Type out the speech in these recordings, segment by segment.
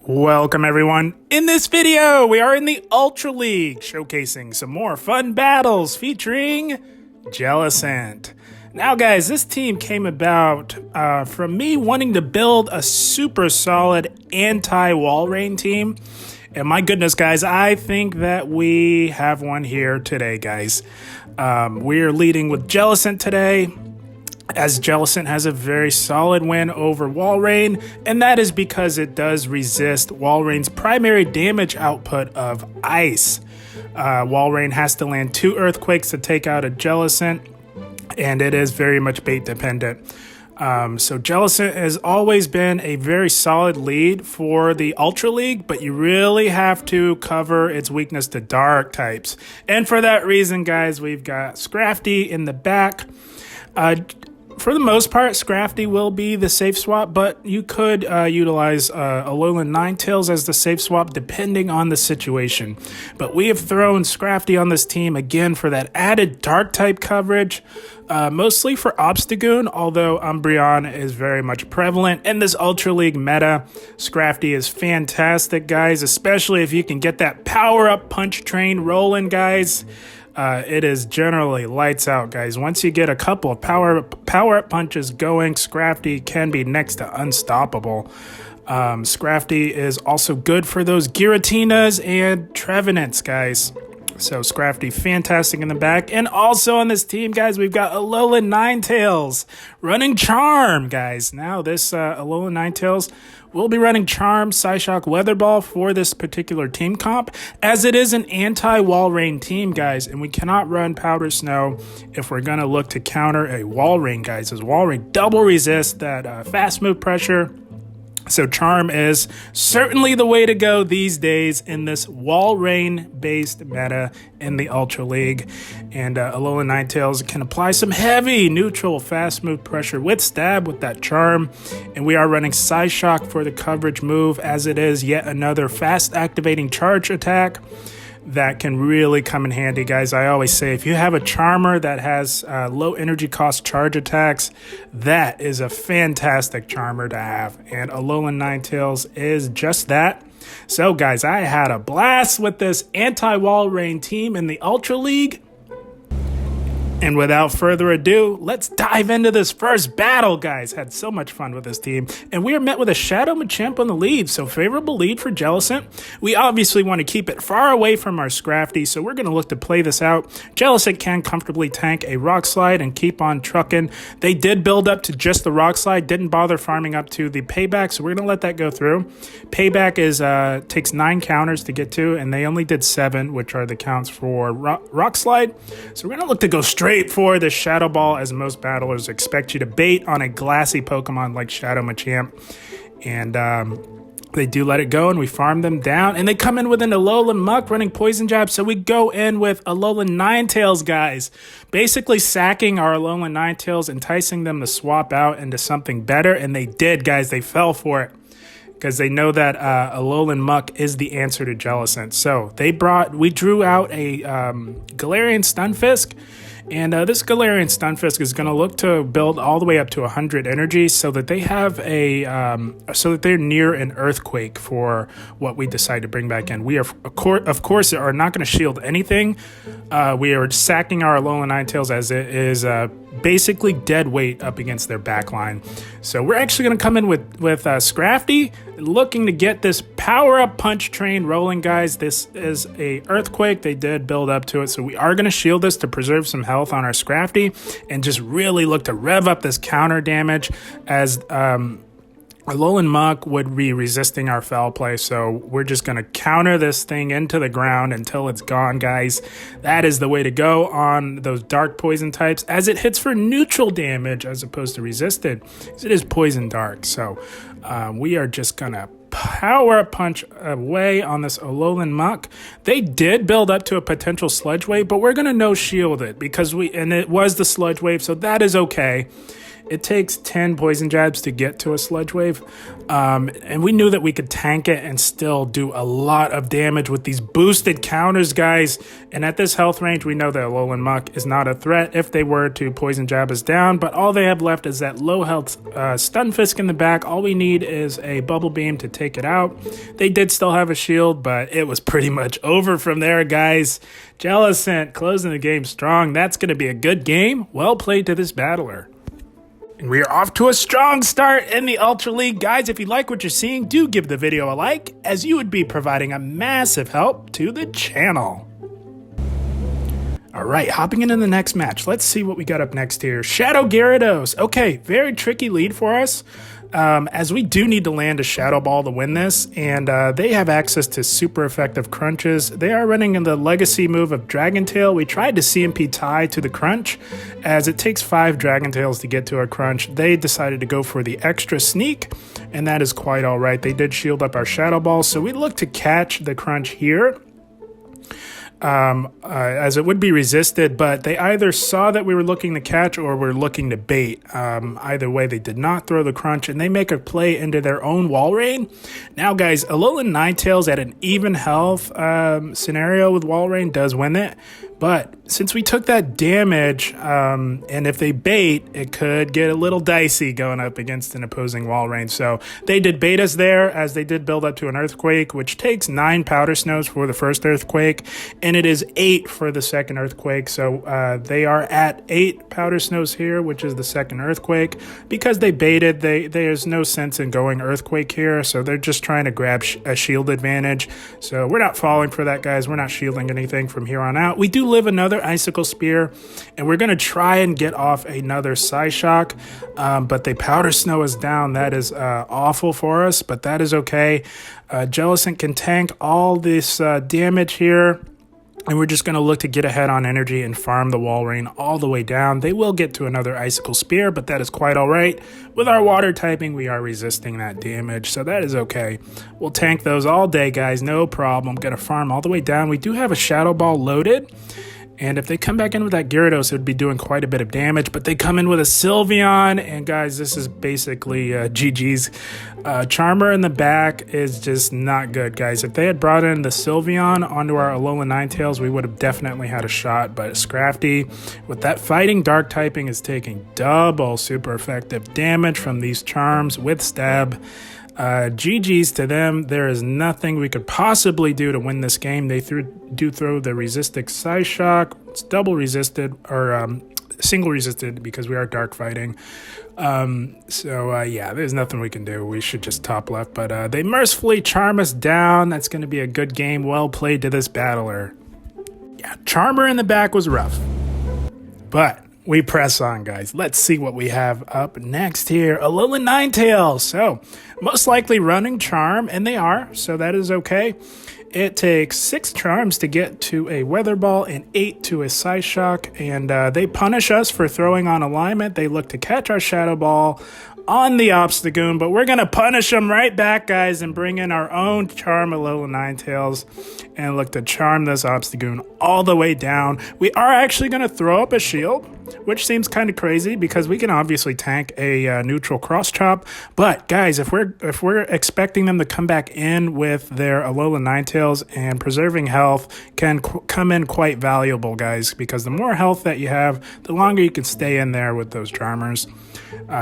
Welcome everyone. In this video, we are in the Ultra League, showcasing some more fun battles featuring Jellicent. Now guys, this team came about from me wanting to build a super solid anti-WALREIN team. And my goodness guys, I think that we have one here today guys. We are leading with Jellicent today, as Jellicent has a very solid win over WALREIN, and that is because it does resist WALREIN's primary damage output of ice. WALREIN has to land 2 earthquakes to take out a Jellicent, and it is very much bait dependent. So Jellicent has always been a very solid lead for the Ultra League, but you really have to cover its weakness to dark types. And for that reason, guys, we've got Scrafty in the back. For the most part, Scrafty will be the safe swap, but you could utilize Alolan Ninetals as the safe swap depending on the situation. But we have thrown Scrafty on this team again for that added dark type coverage, mostly for Obstagoon, although Umbreon is very much prevalent in this Ultra League meta. Scrafty is fantastic, guys, especially if you can get that power-up punch train rolling, guys. It is generally lights out, guys. Once you get a couple of power-up punches going, Scrafty can be next to unstoppable. Scrafty is also good for those Giratinas and Trevenants, guys. So Scrafty, fantastic in the back. And also on this team, guys, we've got Alolan Ninetals running Charm, guys. Now this Alolan Ninetals will be running Charm, Psyshock, Weather Ball for this particular team comp, as it is an anti-WALREIN team, guys. And we cannot run Powder Snow if we're going to look to counter a WALREIN, guys, as WALREIN double resists that fast move pressure. So Charm is certainly the way to go these days in this WALREIN-based meta in the Ultra League. And Alolan Ninetals can apply some heavy neutral fast move pressure with Stab with that Charm. And we are running Psyshock for the coverage move, as it is yet another fast activating charge attack that can really come in handy, guys. I always say if you have a Charmer that has low energy cost charge attacks, that is a fantastic Charmer to have. And Alolan Ninetals is just that. So guys, I had a blast with this anti-WALREIN team in the Ultra League. And without further ado, let's dive into this first battle, guys. Had so much fun with this team. And we are met with a Shadow Machamp on the lead, so favorable lead for Jellicent. We obviously want to keep it far away from our Scrafty, so we're going to look to play this out. Jellicent can comfortably tank a Rock Slide and keep on trucking. They did build up to just the Rock Slide, didn't bother farming up to the Payback, so we're going to let that go through. Payback is takes 9 counters to get to, and they only did 7, which are the counts for Rock Slide. So we're going to look to go straight for the Shadow Ball, as most battlers expect you to bait on a glassy Pokemon like Shadow Machamp. And they do let it go, and we farm them down. And they come in with an Alolan Muck running Poison Jab, so we go in with Alolan Ninetales, guys. Basically sacking our Alolan Ninetales, enticing them to swap out into something better. And they did, guys. They fell for it, because they know that Alolan Muck is the answer to Jellicent. So we drew out a Galarian Stunfisk, and this Galarian Stunfisk is going to look to build all the way up to 100 energy, so that they have so that they're near an Earthquake for what we decide to bring back in. We are of course are not going to shield anything. We are sacking our Alolan Ninetales, as it is basically dead weight up against their backline. So we're actually going to come in with Scrafty, looking to get this power-up punch train rolling, guys. This is a Earthquake. They did build up to it, so we are going to shield this to preserve some health on our Scrafty and just really look to rev up this counter damage, as Alolan Muck would be resisting our foul play, so we're just going to counter this thing into the ground until it's gone, guys. That is the way to go on those dark poison types, as it hits for neutral damage as opposed to resisted. It is poison dark, so we are just going to power punch away on this Alolan Muck. They did build up to a potential Sludge Wave, but we're going to no-shield it, because it was the Sludge Wave, so that is okay. It takes 10 poison jabs to get to a Sludge Wave, and we knew that we could tank it and still do a lot of damage with these boosted counters, guys. And at this health range, we know that Alolan Muck is not a threat if they were to poison jab us down, but all they have left is that low health Stunfisk in the back. All we need is a Bubble Beam to take it out. They did still have a shield, but it was pretty much over from there, guys. Jellicent closing the game strong. That's going to be a good game. Well played to this battler. And we are off to a strong start in the Ultra League. Guys, if you like what you're seeing, do give the video a like, as you would be providing a massive help to the channel. All right, hopping into the next match. Let's see what we got up next here. Shadow Gyarados. Okay, very tricky lead for us, as we do need to land a Shadow Ball to win this, and they have access to super effective crunches. They are running in the legacy move of Dragon Tail. We tried to CMP tie to the crunch, as it takes 5 Dragon Tails to get to a crunch. They decided to go for the extra sneak, and that is quite all right. They did shield up our Shadow Ball, so we look to catch the crunch here, as it would be resisted, but they either saw that we were looking to catch or were looking to bait. Either way, they did not throw the crunch, and they make a play into their own WALREIN. Now, guys, Alolan Ninetals at an even health scenario with WALREIN does win it, but since we took that damage, and if they bait, it could get a little dicey going up against an opposing WALREIN. So they did bait us there, as they did build up to an Earthquake, which takes 9 Powder Snows for the first Earthquake, and it is 8 for the second Earthquake. So they are at 8 Powder Snows here, which is the second Earthquake. Because they baited, there's no sense in going Earthquake here, so they're just trying to grab a shield advantage. So we're not falling for that, guys. We're not shielding anything from here on out. We do live another Icicle Spear, and we're going to try and get off another Psyshock, but they Powder Snow us down. That is awful for us, but that is okay. Jellicent can tank all this damage here, and we're just going to look to get ahead on energy and farm the WALREIN all the way down. They will get to another Icicle Spear, but that is quite all right. With our water typing, we are resisting that damage, so that is okay. We'll tank those all day, guys, no problem. Going to farm all the way down. We do have a Shadow Ball loaded, and if they come back in with that Gyarados, it would be doing quite a bit of damage, but they come in with a Sylveon, and guys, this is basically GG's. Charmer in the back is just not good, guys. If they had brought in the Sylveon onto our Alolan Ninetales, we would have definitely had a shot, but Scrafty, with that fighting dark typing, is taking double super effective damage from these charms with Stab. GG's to them. There is nothing we could possibly do to win this game. They do throw the resisted Psyshock. It's double resisted, or single resisted, because we are dark fighting. Yeah, there's nothing we can do. We should just top left, but they mercifully charm us down. That's going to be a good game. Well played to this battler. Yeah, Charmer in the back was rough, but we press on, guys. Let's see what we have up next here. Alolan Ninetales. So, most likely running Charm, and they are, so that is okay. It takes 6 charms to get to a Weather Ball and 8 to a Psyshock, and they punish us for throwing on alignment. They look to catch our Shadow Ball on the Obstagoon, but we're going to punish them right back, guys, and bring in our own Charm Alolan Ninetales and look to charm this Obstagoon all the way down. We are actually going to throw up a shield, which seems kind of crazy because we can obviously tank a neutral cross chop. But guys, if we're expecting them to come back in with their Alolan Ninetales, and preserving health can come in quite valuable, guys, because the more health that you have, the longer you can stay in there with those Charmers.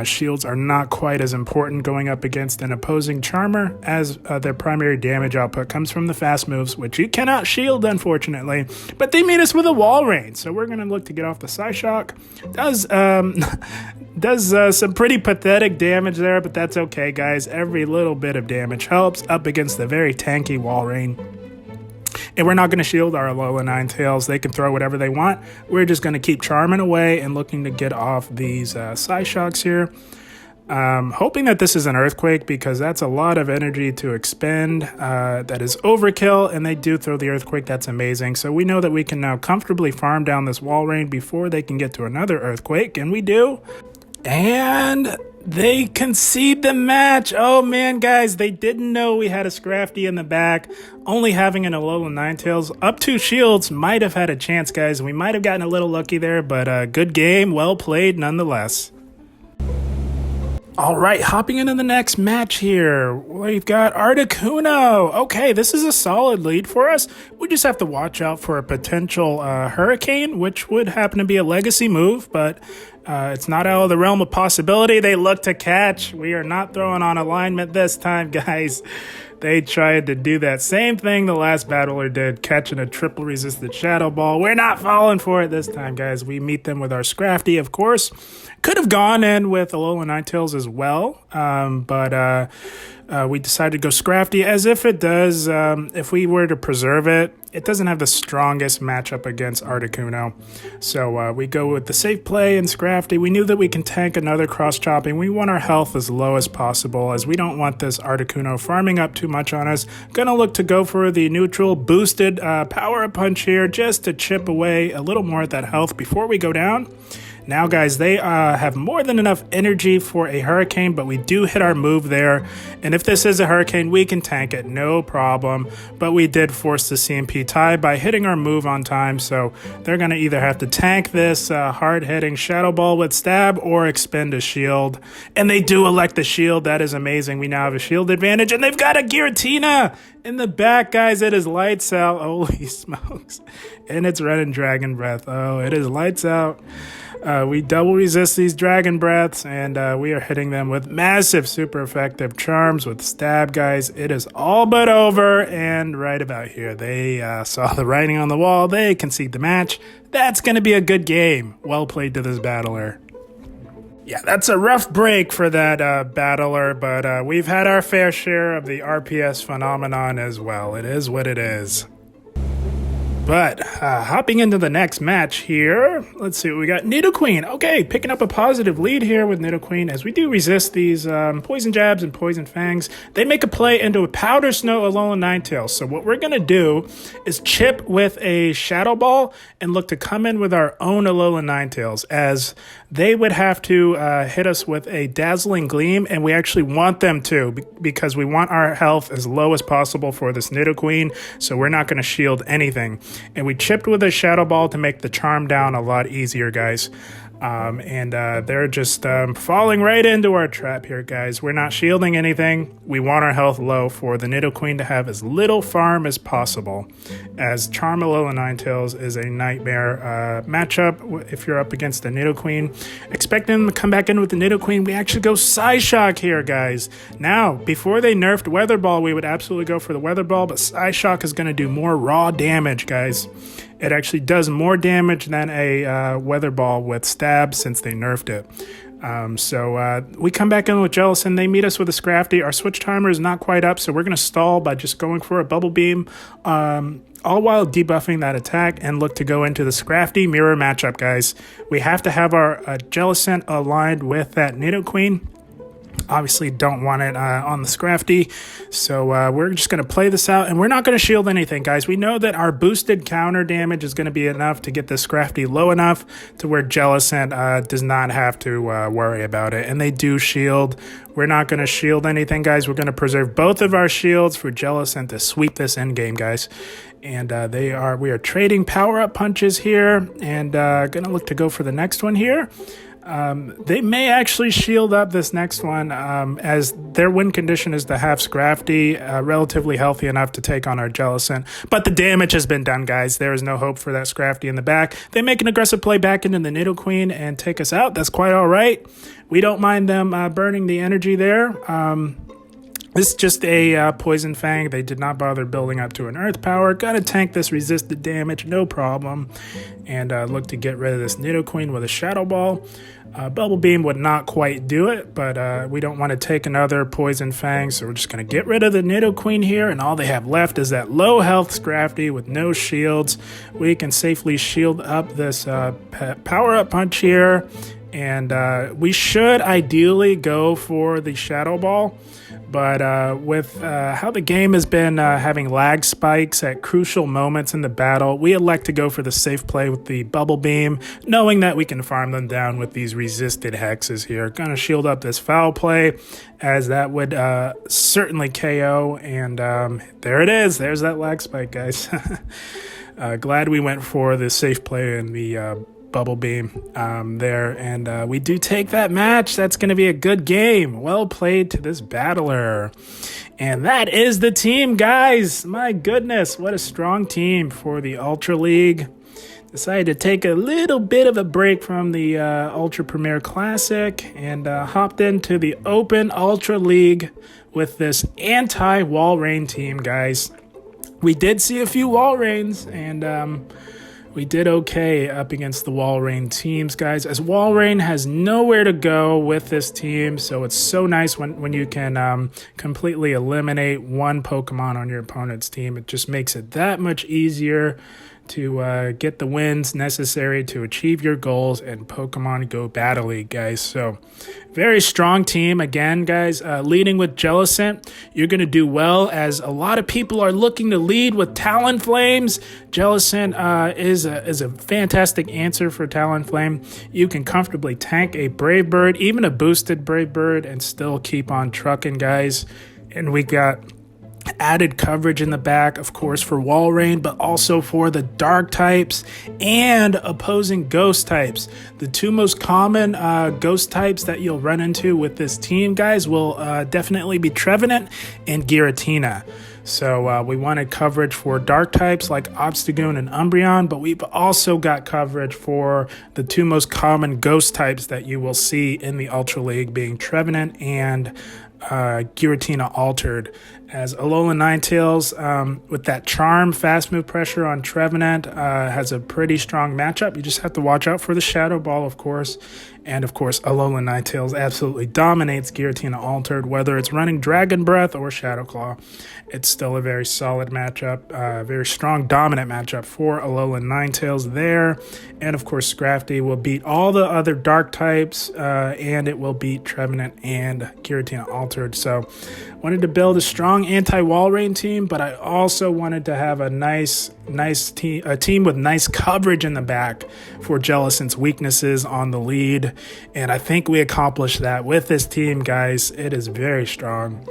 Shields are not quite as important going up against an opposing Charmer, as their primary damage output comes from the fast moves, which you cannot shield, unfortunately. But they meet us with a WALREIN, so we're going to look to get off the Psyshock. Does some pretty pathetic damage there, but that's okay, guys. Every little bit of damage helps up against the very tanky WALREIN. And we're not going to shield our Alolan Ninetales. They can throw whatever they want. We're just going to keep charming away and looking to get off these Psyshocks here. Hoping that this is an Earthquake, because that's a lot of energy to expend. That is overkill, and they do throw the Earthquake. That's amazing. So we know that we can now comfortably farm down this WALREIN before they can get to another Earthquake, and we do. And they concede the match. Oh man, guys, they didn't know we had a Scrafty in the back. Only having an Alolan Ninetales up 2 shields might have had a chance, guys. We might have gotten a little lucky there, but good game, well played nonetheless. All right, hopping into the next match here, we've got Articuno. Okay, this is a solid lead for us. We just have to watch out for a potential Hurricane, which would happen to be a legacy move, but it's not out of the realm of possibility. They look to catch. We are not throwing on alignment this time, guys. They tried to do that same thing the last battler did, catching a triple resisted Shadow Ball. We're not falling for it this time, guys. We meet them with our Scrafty, of course. Could have gone in with Alolan Ninetals as well, but we decided to go Scrafty, as if it does, if we were to preserve it, it doesn't have the strongest matchup against Articuno. So we go with the safe play and Scrafty. We knew that we can tank another cross-chopping. We want our health as low as possible, as we don't want this Articuno farming up too much on us. Gonna look to go for the neutral boosted power-up punch here, just to chip away a little more at that health before we go down. Now, guys, they have more than enough energy for a Hurricane, but we do hit our move there. And if this is a Hurricane, we can tank it, no problem. But we did force the CMP tie by hitting our move on time, so they're going to either have to tank this hard-hitting Shadow Ball with Stab or expend a shield. And they do elect the shield. That is amazing. We now have a shield advantage, and they've got a Giratina in the back, guys. It is lights out. Holy smokes. And it's running Dragon Breath. Oh, it is lights out. We double resist these Dragon Breaths, and we are hitting them with massive super effective charms with Stab, guys. It is all but over, and right about here, they saw the writing on the wall. They concede the match. That's going to be a good game. Well played to this battler. Yeah, that's a rough break for that battler, but we've had our fair share of the RPS phenomenon as well. It is what it is. But hopping into the next match here, let's see what we got. Nidoqueen. Okay, picking up a positive lead here with Nidoqueen, as we do resist these Poison Jabs and Poison Fangs. They make a play into a Powder Snow Alolan Ninetales. So what we're going to do is chip with a Shadow Ball and look to come in with our own Alolan Ninetales, as they would have to hit us with a Dazzling Gleam, and we actually want them to, because we want our health as low as possible for this Nidoqueen, so we're not going to shield anything. And we chipped with a Shadow Ball to make the charm down a lot easier, guys. And they're just falling right into our trap here, guys. We're not shielding anything. We want our health low for the Nidoqueen to have as little farm as possible, as Charm Alolan Ninetales is a nightmare matchup if you're up against the Nidoqueen. Expecting them to come back in with the Nidoqueen, we actually go Psyshock here, guys. Now, before they nerfed Weather Ball, we would absolutely go for the Weather Ball, but Psyshock is going to do more raw damage, guys. It actually does more damage than a Weather Ball with Stab since they nerfed it. So we come back in with Jellicent. They meet us with a Scrafty. Our switch timer is not quite up, so we're going to stall by just going for a Bubble Beam, all while debuffing that attack, and look to go into the Scrafty mirror matchup, guys. We have to have our Jellicent aligned with that Nidoqueen. Obviously don't want it on the Scrafty, so we're just going to play this out, and we're not going to shield anything, guys. We know that our boosted counter damage is going to be enough to get the Scrafty low enough to where Jellicent does not have to worry about it, and they do shield. We're not going to shield anything, guys. We're going to preserve both of our shields for Jellicent to sweep this end game, guys. And we are trading power-up punches here, and going to look to go for the next one here. They may actually shield up this next one, as their win condition is to have Scrafty relatively healthy enough to take on our Jellicent. But the damage has been done, guys. There is no hope for that Scrafty in the back. They make an aggressive play back into the Nidoqueen and take us out. That's quite all right. We don't mind them burning the energy there. This is just a Poison Fang. They did not bother building up to an Earth Power. Gotta tank this resisted damage, no problem. And look to get rid of this Nidoqueen with a Shadow Ball. Bubble Beam would not quite do it, but we don't want to take another Poison Fang, so we're just going to get rid of the Nidoqueen here, and all they have left is that low health Scrafty with no shields. We can safely shield up this power-up punch here, and we should ideally go for the Shadow Ball. But with how the game has been having lag spikes at crucial moments in the battle, we elect to go for the safe play with the Bubble Beam, knowing that we can farm them down with these resisted hexes here. Gonna shield up this foul play, as that would certainly KO, and there it is. There's that lag spike, guys. Glad we went for the safe play and the Bubble Beam there. And we do take that match. That's going to be a good game. Well played to this battler. And that is the team, guys. My goodness, what a strong team for the Ultra League. Decided to take a little bit of a break from the Ultra Premier Classic and hopped into the Open Ultra League with this anti-WALREIN team, guys. We did see a few WALREINs, and we did okay up against the WALREIN teams, guys, as WALREIN has nowhere to go with this team, so it's so nice when you can completely eliminate one Pokemon on your opponent's team. It just makes it that much easier to get the wins necessary to achieve your goals in Pokemon Go Battle League, guys. So, very strong team. Again, guys, leading with Jellicent. You're going to do well, as a lot of people are looking to lead with Talonflames. Jellicent is a fantastic answer for Talonflame. You can comfortably tank a Brave Bird, even a boosted Brave Bird, and still keep on trucking, guys. And we got added coverage in the back, of course, for WALREIN, but also for the dark types and opposing ghost types. The two most common ghost types that you'll run into with this team, guys, will definitely be Trevenant and Giratina. So we wanted coverage for dark types like Obstagoon and Umbreon, but we've also got coverage for the two most common ghost types that you will see in the Ultra League, being Trevenant and Giratina Altered, as Alolan Ninetals with that Charm fast move pressure on Trevenant has a pretty strong matchup. You just have to watch out for the Shadow Ball, of course. And of course, Alolan Ninetals absolutely dominates Giratina Altered, whether it's running Dragon Breath or Shadow Claw. It's still a very solid matchup, very strong, dominant matchup for Alolan Ninetals there. And of course, Scrafty will beat all the other dark types, and it will beat Trevenant and Giratina Altered. So, wanted to build a strong anti-WALREIN team, but I also wanted to have a nice team, a team with nice coverage in the back for Jellicent's weaknesses on the lead. And I think we accomplished that with this team, guys. It is very strong.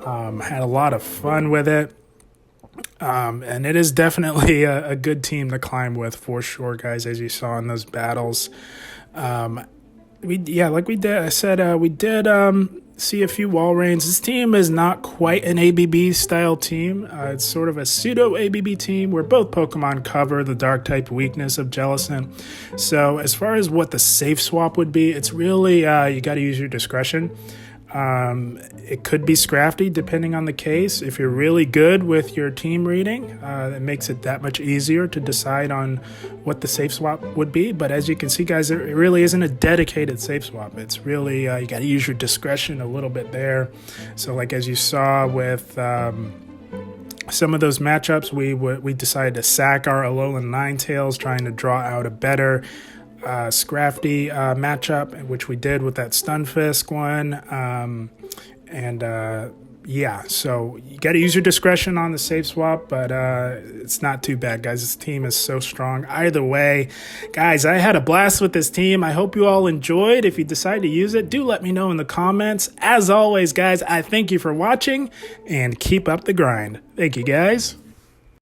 Had a lot of fun with it. And it is definitely a good team to climb with for sure, guys, as you saw in those battles. We did see a few WALREINs. This team is not quite an ABB style team. It's sort of a pseudo ABB team where both Pokemon cover the dark type weakness of Jellicent. So as far as what the safe swap would be, it's really you got to use your discretion. It could be Scrafty depending on the case. If you're really good with your team reading, it makes it that much easier to decide on what the safe swap would be. But as you can see, guys, it really isn't a dedicated safe swap. It's really, you got to use your discretion a little bit there. So like as you saw with some of those matchups, we decided to sack our Alolan Ninetales, trying to draw out a better Scrafty matchup, which we did with that Stunfisk one. Yeah, so you got to use your discretion on the safe swap, but it's not too bad, guys. This team is so strong. Either way, guys, I had a blast with this team. I hope you all enjoyed. If you decide to use it, do let me know in the comments. As always, guys, I thank you for watching, and keep up the grind. Thank you, guys.